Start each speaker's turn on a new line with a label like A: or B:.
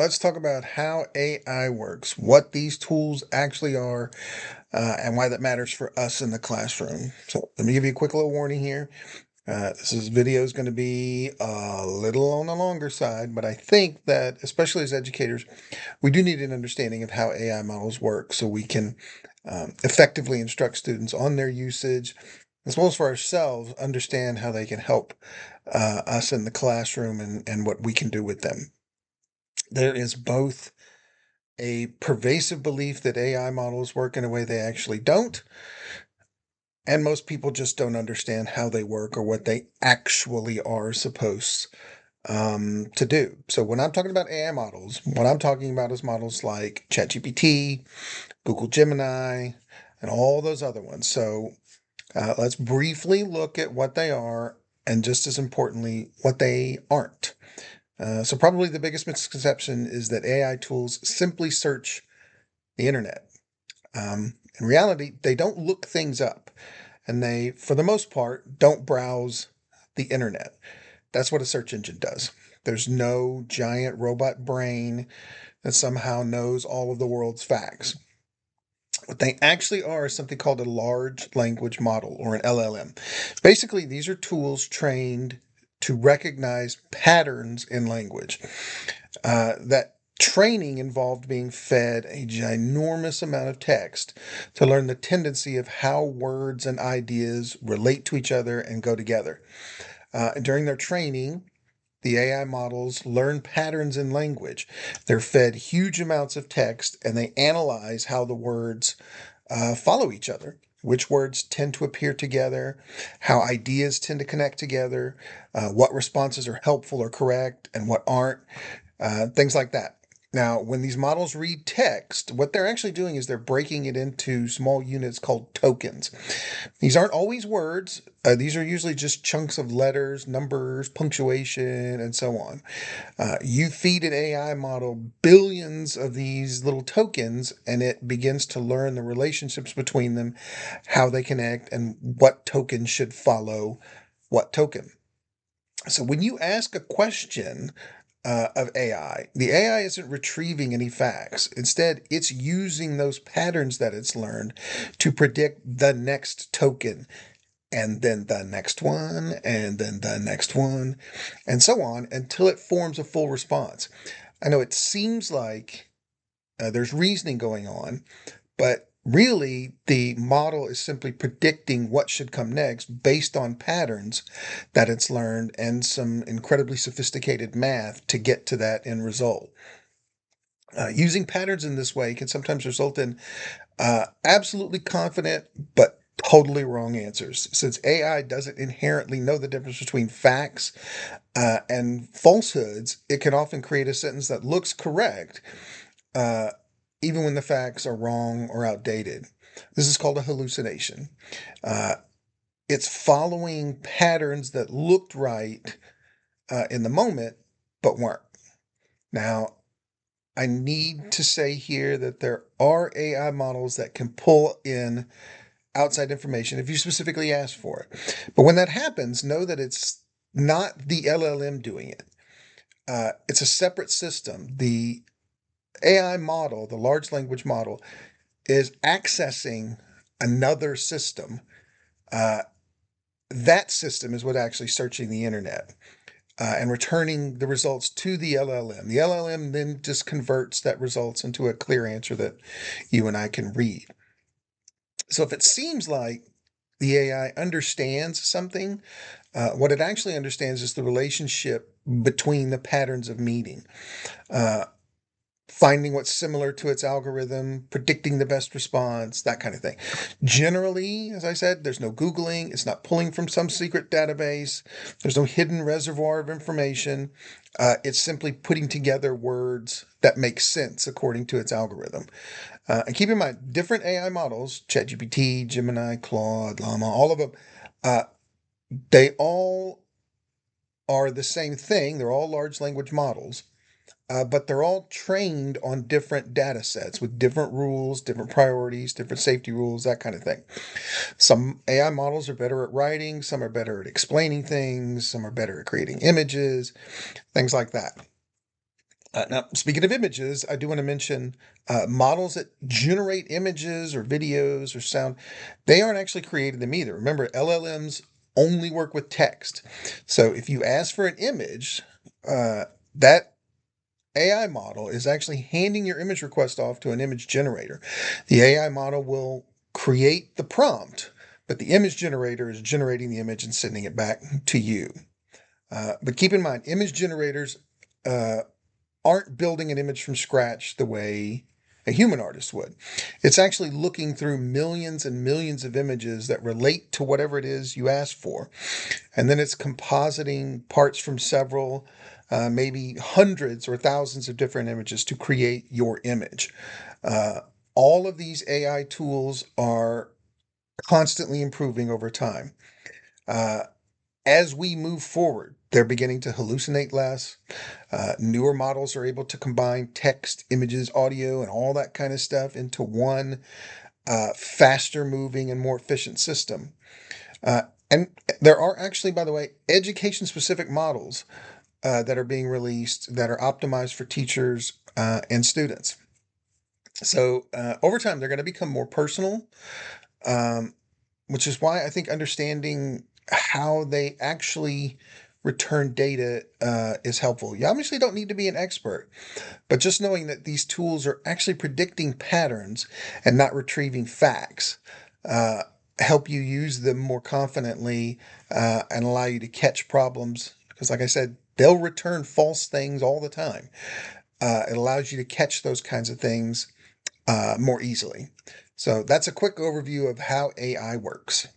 A: let's talk about how AI works, what these tools actually are, and why that matters for us in the classroom. So let me give you a quick little warning here. This video is going to be a little on the longer side, but I think that, especially as educators, we do need an understanding of how AI models work so we can effectively instruct students on their usage, as well as for ourselves, understand how they can help us in the classroom and what we can do with them. There is both a pervasive belief that AI models work in a way they actually don't, and most people just don't understand how they work or what they actually are supposed to do. So when I'm talking about AI models, what I'm talking about is models like ChatGPT, Google Gemini, and all those other ones. So let's briefly look at what they are, and just as importantly, what they aren't. So probably the biggest misconception is that AI tools simply search the internet. In reality, they don't look things up, and they, for the most part, don't browse the internet. That's what a search engine does. There's no giant robot brain that somehow knows all of the world's facts. What they actually are is something called a large language model, or an LLM. Basically, these are tools trained to recognize patterns in language. That training involved being fed a ginormous amount of text to learn the tendency of how words and ideas relate to each other and go together. During their training, the AI models learn patterns in language. They're fed huge amounts of text and they analyze how the words follow each other. Which words tend to appear together, how ideas tend to connect together, what responses are helpful or correct, and what aren't, things like that. Now, when these models read text, what they're actually doing is they're breaking it into small units called tokens. These aren't always words. These are usually just chunks of letters, numbers, punctuation, and so on. You feed an AI model billions of these little tokens, and it begins to learn the relationships between them, how they connect, and what token should follow what token. So when you ask a question of AI, the AI isn't retrieving any facts. Instead, it's using those patterns that it's learned to predict the next token, and then the next one, and then the next one, and so on until it forms a full response. I know it seems like there's reasoning going on, but really the model is simply predicting what should come next based on patterns that it's learned and some incredibly sophisticated math to get to that end result. Using patterns in this way can sometimes result in absolutely confident but totally wrong answers. Since AI doesn't inherently know the difference between facts and falsehoods, it can often create a sentence that looks correct, uh, even when the facts are wrong or outdated. This is called a hallucination. Uh, it's following patterns that looked right in the moment, but weren't. Now, I need to say here that there are AI models that can pull in outside information if you specifically ask for it. But when that happens, know that it's not the LLM doing it. It's a separate system. The AI model, the large language model, is accessing another system. Uh, that system is what actually searching the internet and returning the results to the LLM. The LLM then just converts that results into a clear answer that you and I can read. So if it seems like the AI understands something, what it actually understands is the relationship between the patterns of meaning. Uh, Finding what's similar to its algorithm, predicting the best response, that kind of thing. Generally, as I said, there's no Googling, it's not pulling from some secret database, there's no hidden reservoir of information. It's simply putting together words that make sense according to its algorithm. And keep in mind, different AI models, ChatGPT, Gemini, Claude, Llama, all of them, uh, they all are the same thing. They're all large language models. But they're all trained on different data sets with different rules, different priorities, different safety rules, that kind of thing. Some AI models are better at writing, some are better at explaining things, some are better at creating images, things like that. Now, speaking of images, I do want to mention models that generate images or videos or sound. They aren't actually creating them either. Remember, LLMs only work with text. So if you ask for an image, that AI model is actually handing your image request off to an image generator. The AI model will create the prompt, but the image generator is generating the image and sending it back to you. But keep in mind, image generators uh, aren't building an image from scratch the way a human artist would. It's actually looking through millions and millions of images that relate to whatever it is you asked for. And then it's compositing parts from several, maybe hundreds or thousands of different images to create your image. Uh, all of these AI tools are constantly improving over time. Uh, as we move forward, they're beginning to hallucinate less. Newer models are able to combine text, images, audio, and all that kind of stuff into one faster moving and more efficient system. Uh, and there are actually, by the way, education specific models that are being released that are optimized for teachers and students. So over time, they're going to become more personal, um, which is why I think understanding how they actually return data is helpful. You obviously don't need to be an expert, but just knowing that these tools are actually predicting patterns and not retrieving facts uh, help you use them more confidently and allow you to catch problems. Because, like I said, they'll return false things all the time. It allows you to catch those kinds of things more easily. So that's a quick overview of how AI works.